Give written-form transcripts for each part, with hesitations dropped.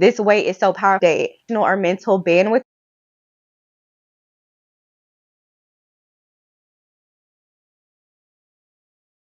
this weight is so powerful. Or mental bandwidth.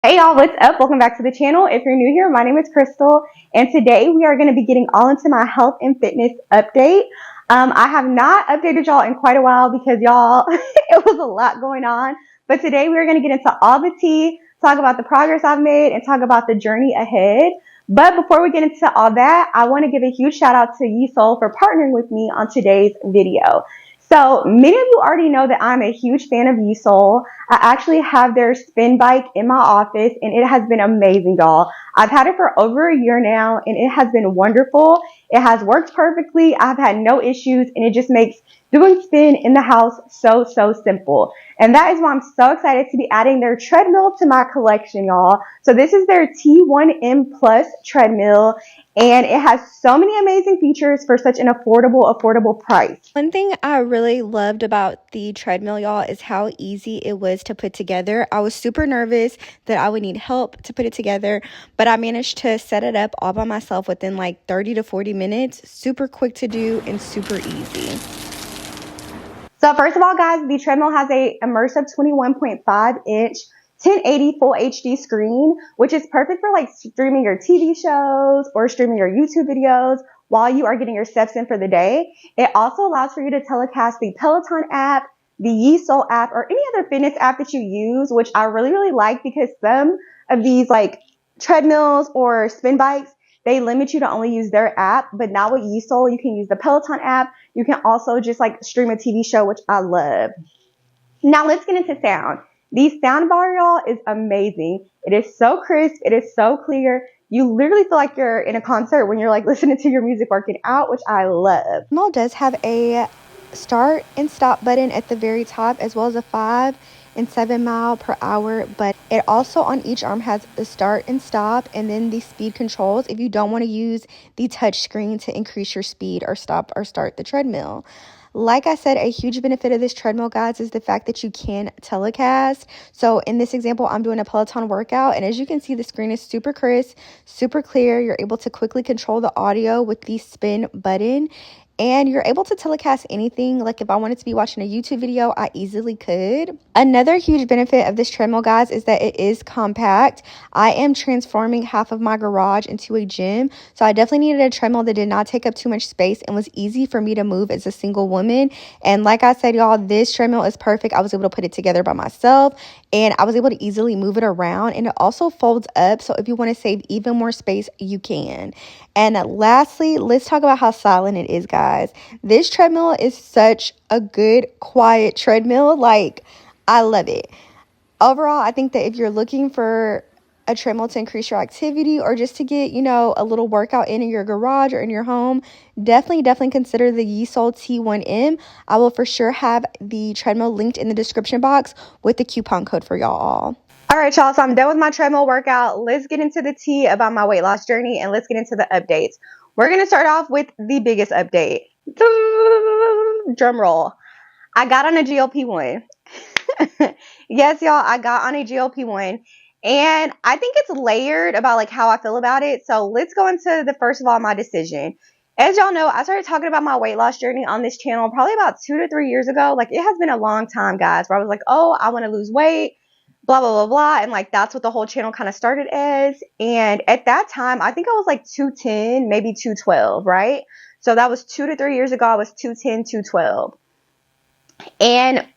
Hey y'all, what's up? Welcome back to the channel. If you're new here, my name is Crystal, and today we are going to be getting all into my health and fitness update. I have not updated y'all in quite a while because y'all, it was a lot going on. But today we are going to get into all the tea, talk about the progress I've made, and talk about the journey ahead. But before we get into all that, I want to give a huge shout out to Yesoul for partnering with me on today's video. So many of you already know that I'm a huge fan of Yesoul. I actually have their spin bike in my office, and it has been amazing, y'all. I've had it for over a year now, and it has been wonderful. It has worked perfectly. I've had no issues, and it just makes doing spin in the house so simple. And that is why I'm so excited to be adding their treadmill to my collection, y'all. So this is their T1M Plus treadmill, and it has so many amazing features for such an affordable price. One thing I really loved about the treadmill, y'all, is how easy it was to put together. I was super nervous that I would need help to put it together, but I managed to set it up all by myself within like 30 to 40 minutes. Super quick to do and super easy. So first of all, guys, the treadmill has a immersive 21.5-inch 1080 full HD screen, which is perfect for like streaming your TV shows or streaming your YouTube videos while you are getting your steps in for the day. It also allows for you to telecast the Peloton app, the Yesoul app, or any other fitness app that you use, which I really like because some of these like treadmills or spin bikes, they limit you to only use their app, but now with Yesoul, you can use the Peloton app. You can also just like stream a TV show, which I love. Now let's get into sound. The sound bar, y'all, is amazing. It is so crisp. It is so clear. You literally feel like you're in a concert when you're like listening to your music working out, which I love. Treadmill does have a start and stop button at the very top, as well as a 5 and 7 mile per hour, but it also on each arm has a start and stop and then the speed controls if you don't want to use the touch screen to increase your speed or stop or start the treadmill. Like I said, a huge benefit of this treadmill, guys, is the fact that you can telecast. So in this example, I'm doing a Peloton workout, and as you can see, the screen is super crisp, super clear. You're able to quickly control the audio with the spin button, and you're able to telecast anything. Like if I wanted to be watching a YouTube video, I easily could. Another huge benefit of this treadmill, guys, is that it is compact. I am transforming half of my garage into a gym, so I definitely needed a treadmill that did not take up too much space and was easy for me to move as a single woman. And like I said, y'all, this treadmill is perfect. I was able to put it together by myself, and I was able to easily move it around, and it also folds up, so if you want to save even more space, you can. And lastly, let's talk about how silent it is, guys. This treadmill is such a good, quiet treadmill. Like, I love it. Overall, I think that if you're looking for a treadmill to increase your activity or just to get, you know, a little workout in your garage or in your home, definitely consider the Yesoul T1M. I will for sure have the treadmill linked in the description box with the coupon code for y'all all. All right, y'all, so I'm done with my treadmill workout. Let's get into the tea about my weight loss journey, and let's get into the updates. We're going to start off with the biggest update. Drum roll. I got on a GLP-1. Yes, y'all, I got on a GLP-1, and I think it's layered about like how I feel about it. So let's go into the first of all, my decision. As y'all know, I started talking about my weight loss journey on this channel probably about 2 to 3 years ago. Like, it has been a long time, guys, where I was like, oh, I want to lose weight, blah, blah, blah, blah. And like, that's what the whole channel kind of started as. And at that time, I think I was like 210, maybe 212, right? So that was 2 to 3 years ago. I was 210, 212. And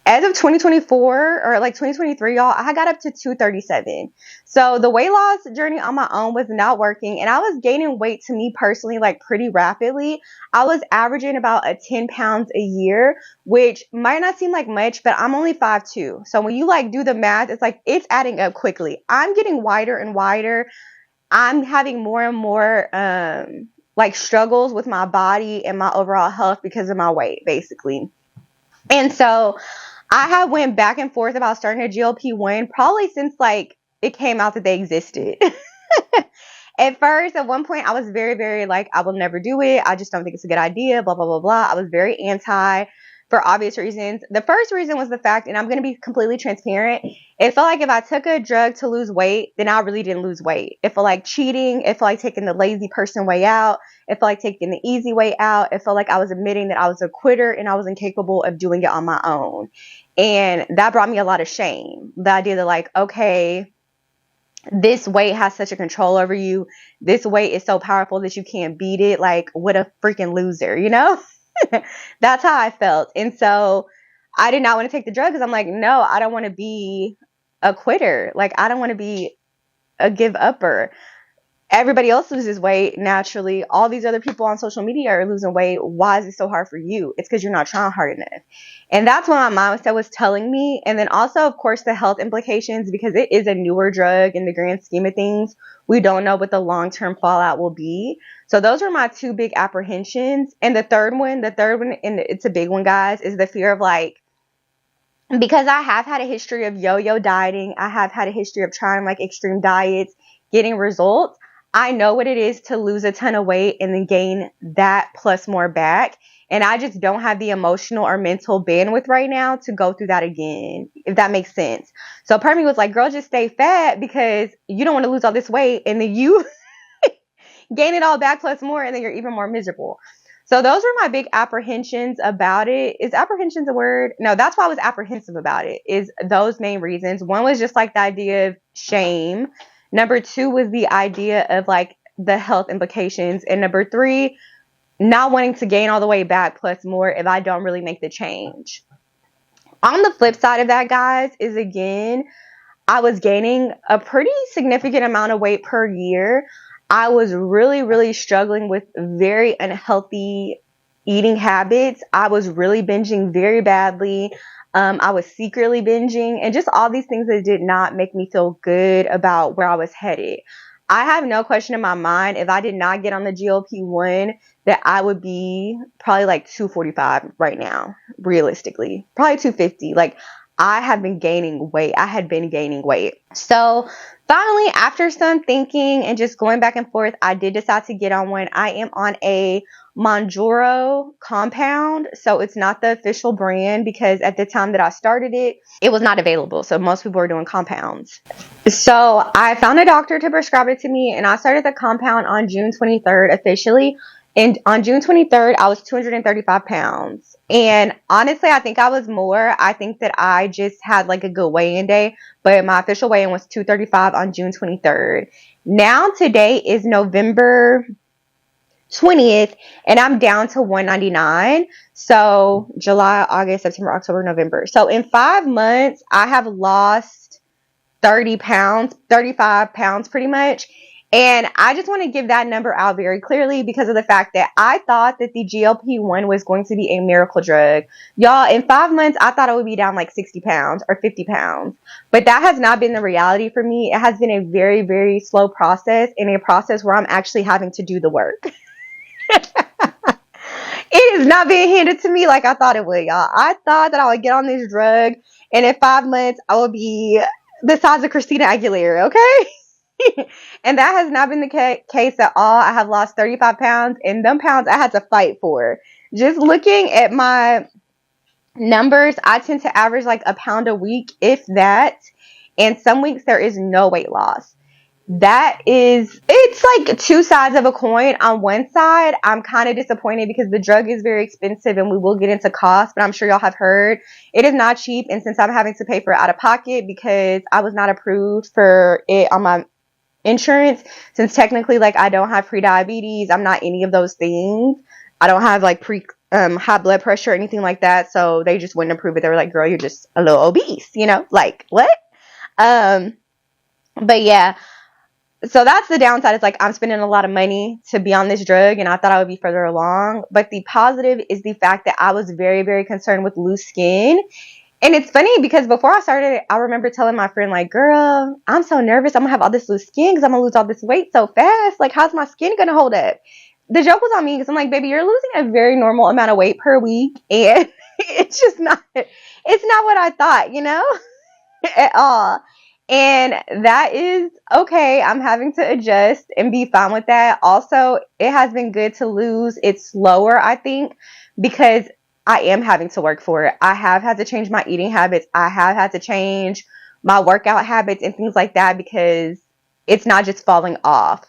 as of 2024 or like 2023, y'all, I got up to 237. So the weight loss journey on my own was not working, and I was gaining weight, to me personally, like pretty rapidly. I was averaging about 10 pounds a year, which might not seem like much, but I'm only 5'2". So when you like do the math, it's like it's adding up quickly. I'm getting wider and wider. I'm having more and more like struggles with my body and my overall health because of my weight, basically. And so I have went back and forth about starting a GLP-1 probably since like it came out that they existed. At first, at one point, I was very like, I will never do it. I just don't think it's a good idea, blah, blah, blah, blah. I was very anti. for obvious reasons. The first reason was the fact, and I'm going to be completely transparent, it felt like if I took a drug to lose weight, then I really didn't lose weight. It felt like cheating. It felt like taking the lazy person way out. It felt like taking the easy way out. It felt like I was admitting that I was a quitter and I was incapable of doing it on my own. And that brought me a lot of shame. The idea that, like, okay, this weight has such a control over you. This weight is so powerful that you can't beat it. Like, what a freaking loser, you know? That's how I felt. And so I did not want to take the drug because I'm like, no, I don't want to be a quitter. Like, I don't want to be a give upper. Everybody else loses weight naturally. All these other people on social media are losing weight. Why is it so hard for you? It's because you're not trying hard enough. And that's what my mindset was telling me. And then also, of course, the health implications, because it is a newer drug in the grand scheme of things. We don't know what the long-term fallout will be. So those were my two big apprehensions. And the third one, and it's a big one, guys, is the fear of, like, because I have had a history of yo-yo dieting. I have had a history of trying, like, extreme diets, getting results. I know what it is to lose a ton of weight and then gain that plus more back. And I just don't have the emotional or mental bandwidth right now to go through that again, if that makes sense. So part of me was like, girl, just stay fat because you don't want to lose all this weight and then you gain it all back plus more and then you're even more miserable. So those were my big apprehensions about it. Is apprehensions a word? No, that's why I was apprehensive about it, is those main reasons. One was just like the idea of shame. Number two was the idea of, like, the health implications. And number three, not wanting to gain all the way back plus more if I don't really make the change. On the flip side of that, guys, is, again, I was gaining a pretty significant amount of weight per year. I was really, really struggling with very unhealthy eating habits. I was really binging very badly. I was secretly binging and just all these things that did not make me feel good about where I was headed. I have no question in my mind, if I did not get on the GLP-1, that I would be probably like 245 right now, realistically. Probably 250. Like, I have been gaining weight. I had been gaining weight. So finally, after some thinking and just going back and forth, I did decide to get on one. I am on a Mounjaro compound. So it's not the official brand because at the time that I started it, it was not available. So most people are doing compounds. So I found a doctor to prescribe it to me and I started the compound on June 23rd officially. And on June 23rd, I was 235 pounds. And honestly, I think I was more. I think that I just had like a good weigh-in day. But my official weigh-in was 235 on June 23rd. Now today is November 20th. And I'm down to 199. So July, August, September, October, November. So in 5 months, I have lost 30 pounds, 35 pounds pretty much. And I just want to give that number out very clearly because of the fact that I thought that the GLP-1 was going to be a miracle drug. Y'all, in 5 months, I thought I would be down like 60 pounds or 50 pounds. But that has not been the reality for me. It has been a very, very slow process and a process where I'm actually having to do the work. It is not being handed to me like I thought it would, y'all. I thought that I would get on this drug and in 5 months, I would be the size of Christina Aguilera, okay? And that has not been the case at all. I have lost 35 pounds and them pounds I had to fight for. Just looking at my numbers, I tend to average like a pound a week, if that. And some weeks there is no weight loss. It's like two sides of a coin. On one side, I'm kind of disappointed because the drug is very expensive and we will get into cost, but I'm sure y'all have heard it is not cheap. And since I'm having to pay for it out of pocket because I was not approved for it on my insurance, since technically like I don't have pre-diabetes, I'm not any of those things. I don't have like high blood pressure or anything like that. So they just wouldn't approve it. They were like, girl, you're just a little obese, you know, like what? But yeah, so that's the downside. It's like I'm spending a lot of money to be on this drug and I thought I would be further along. But the positive is the fact that I was very, very concerned with loose skin. And it's funny because before I started, I remember telling my friend, like, girl, I'm so nervous. I'm going to have all this loose skin because I'm going to lose all this weight so fast. Like, how's my skin going to hold up? The joke was on me because I'm like, baby, you're losing a very normal amount of weight per week. And it's not what I thought, you know, at all. And that is okay. I'm having to adjust and be fine with that. Also, it has been good to lose it slower, I think, because I am having to work for it. I have had to change my eating habits. I have had to change my workout habits and things like that because it's not just falling off.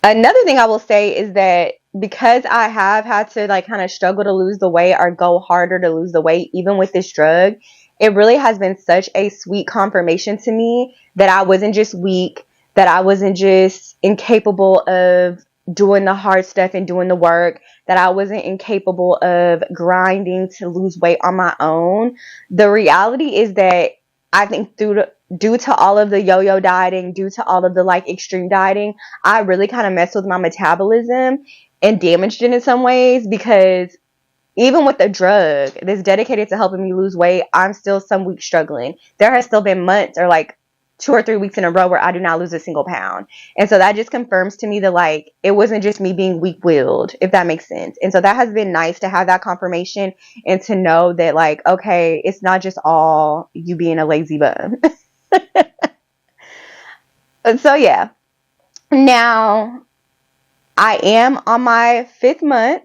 Another thing I will say is that because I have had to like kind of struggle to lose the weight or go harder to lose the weight, even with this drug, it really has been such a sweet confirmation to me that I wasn't just weak, that I wasn't just incapable of doing the hard stuff and doing the work, that I wasn't incapable of grinding to lose weight on my own. The reality is that I think due to all of the yo-yo dieting, due to all of the like extreme dieting, I really kind of messed with my metabolism and damaged it in some ways because even with the drug that's dedicated to helping me lose weight, I'm still some weeks struggling. There has still been months or like 2 or 3 weeks in a row where I do not lose a single pound. And so that just confirms to me that like it wasn't just me being weak-willed, if that makes sense. And so that has been nice to have that confirmation and to know that like, okay, it's not just all you being a lazy bum. So yeah. Now I am on my 5th month.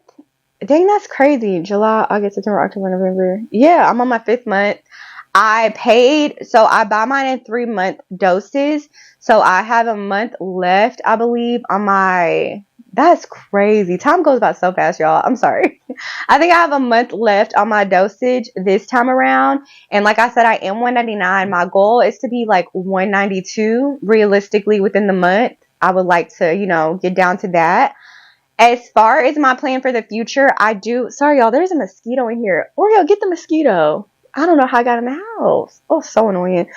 Dang, that's crazy. July, August, September, October, November. Yeah, I'm on my 5th month. I buy mine in 3-month doses. So I have a month left, I believe, on my, that's crazy. Time goes by so fast, y'all. I'm sorry. I think I have a month left on my dosage this time around. And like I said, I am 199. My goal is to be like 192 realistically within the month. I would like to, get down to that. As far as my plan for the future, sorry y'all, there's a mosquito in here. Oreo, get the mosquito. I don't know how I got in the house. Oh, so annoying.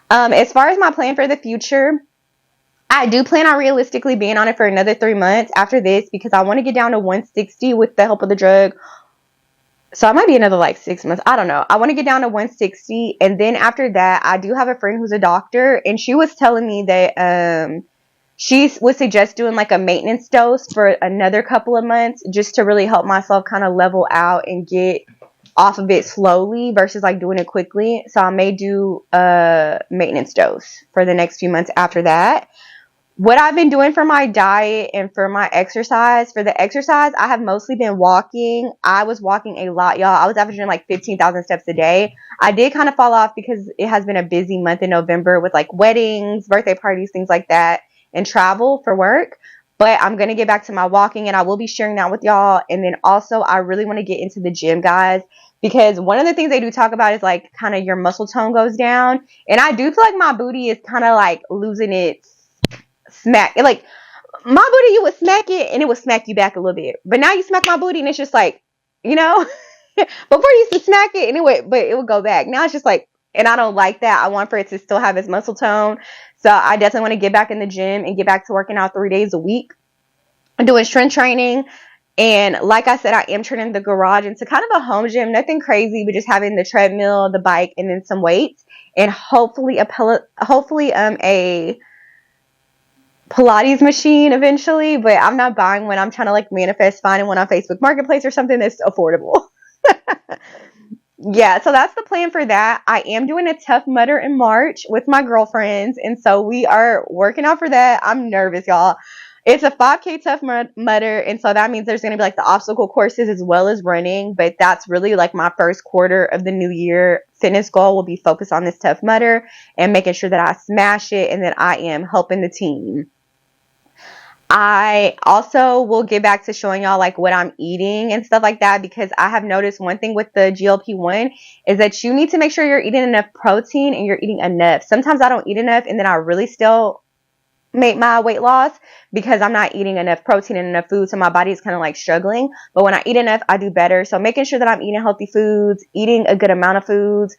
As far as my plan for the future, I do plan on realistically being on it for another 3 months after this because I want to get down to 160 with the help of the drug. So it might be another like 6 months. I don't know. I want to get down to 160. And then after that, I do have a friend who's a doctor and she was telling me that, she would suggest doing like a maintenance dose for another couple of months just to really help myself kind of level out and get off of it slowly versus like doing it quickly. So I may do a maintenance dose for the next few months after that. What I've been doing for my diet and for my exercise, for the exercise, I have mostly been walking. I was walking a lot, y'all. I was averaging like 15,000 steps a day. I did kind of fall off because it has been a busy month in November with like weddings, birthday parties, things like that, and travel for work. But I'm going to get back to my walking and I will be sharing that with y'all. And then also I really want to get into the gym, guys, because one of the things they do talk about is like kind of your muscle tone goes down. And I do feel like my booty is kind of like losing its smack. Like my booty, you would smack it and it would smack you back a little bit. But now you smack my booty and it's just like, before you used to smack it and it would go back. Now it's just like, and I don't like that. I want for it to still have its muscle tone. So I definitely want to get back in the gym and get back to working out 3 days a week. I'm doing strength training. And like I said, I am turning the garage into kind of a home gym. Nothing crazy, but just having the treadmill, the bike, and then some weights. And hopefully a Pilates machine eventually. But I'm not buying one. I'm trying to like manifest finding one on Facebook Marketplace or something that's affordable. Yeah, so that's the plan for that. I am doing a Tough Mudder in March with my girlfriends, and so we are working out for that. I'm nervous, y'all. It's a 5K Tough Mudder, and so that means there's going to be like the obstacle courses as well as running, but that's really like my first quarter of the new year fitness goal will be focused on this Tough Mudder and making sure that I smash it and that I am helping the team. I also will get back to showing y'all like what I'm eating and stuff like that because I have noticed one thing with the GLP-1 is that you need to make sure you're eating enough protein and you're eating enough. Sometimes I don't eat enough and then I really still make my weight loss because I'm not eating enough protein and enough food, so my body is kind of like struggling. But when I eat enough, I do better. So making sure that I'm eating healthy foods, eating a good amount of foods,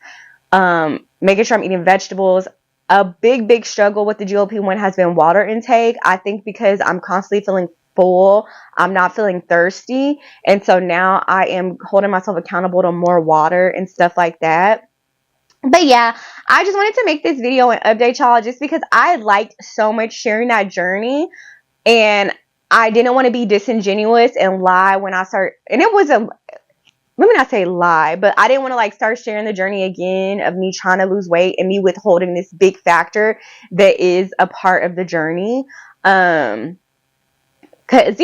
making sure I'm eating vegetables. A big struggle with the GLP-1 has been water intake. I think because I'm constantly feeling full, I'm not feeling thirsty. And so now I am holding myself accountable to more water and stuff like that. But yeah, I just wanted to make this video and update y'all just because I liked so much sharing that journey. And I didn't want to be disingenuous and lie when I start. And it was let me not say lie, but I didn't want to like start sharing the journey again of me trying to lose weight and me withholding this big factor that is a part of the journey. Cause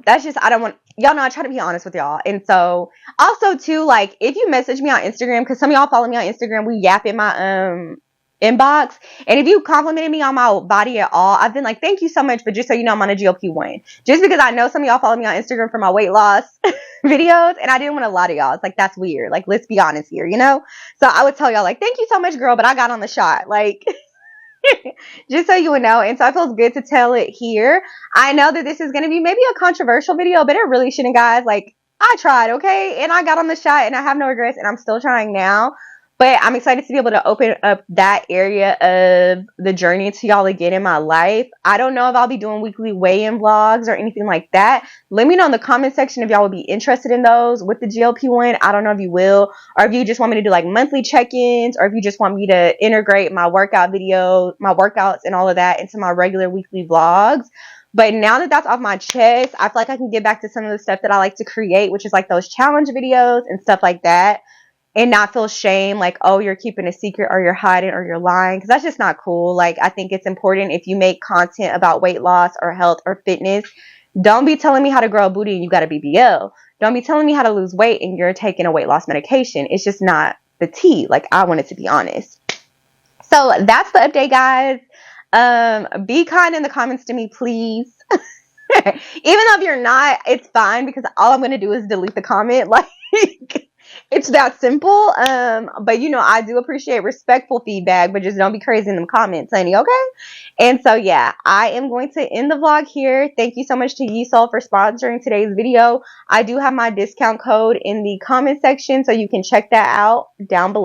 that's just, I don't want, y'all know I try to be honest with y'all. And so also too, like if you message me on Instagram, cause some of y'all follow me on Instagram, we yap in my inbox. And if you complimented me on my body at all, I've been like, thank you so much. But just so you know, I'm on a GLP-1. Just because I know some of y'all follow me on Instagram for my weight loss videos, and I didn't want to lie to y'all. It's like, that's weird. Like, let's be honest here, So I would tell y'all like, thank you so much, girl, but I got on the shot. Like, just so you would know. And so it feels good to tell it here. I know that this is going to be maybe a controversial video, but it really shouldn't, guys. Like, I tried, okay? And I got on the shot, and I have no regrets, and I'm still trying now. But I'm excited to be able to open up that area of the journey to y'all again in my life. I don't know if I'll be doing weekly weigh-in vlogs or anything like that. Let me know in the comment section if y'all would be interested in those with the GLP-1. I don't know if you will, or if you just want me to do like monthly check-ins, or if you just want me to integrate my workout videos, my workouts and all of that into my regular weekly vlogs. But now that that's off my chest, I feel like I can get back to some of the stuff that I like to create, which is like those challenge videos and stuff like that. And not feel shame like, oh, you're keeping a secret or you're hiding or you're lying, because that's just not cool. Like, I think it's important if you make content about weight loss or health or fitness, don't be telling me how to grow a booty and you got a BBL. Don't be telling me how to lose weight and you're taking a weight loss medication. It's just not the tea. Like, I wanted to be honest. So that's the update, guys. Be kind in the comments to me, please. Even though if you're not, it's fine, because all I'm going to do is delete the comment. Like, it's that simple. But I do appreciate respectful feedback, but just don't be crazy in them comments, honey, okay? And so, yeah, I am going to end the vlog here. Thank you so much to Yesoul for sponsoring today's video. I do have my discount code in the comment section, so you can check that out down below.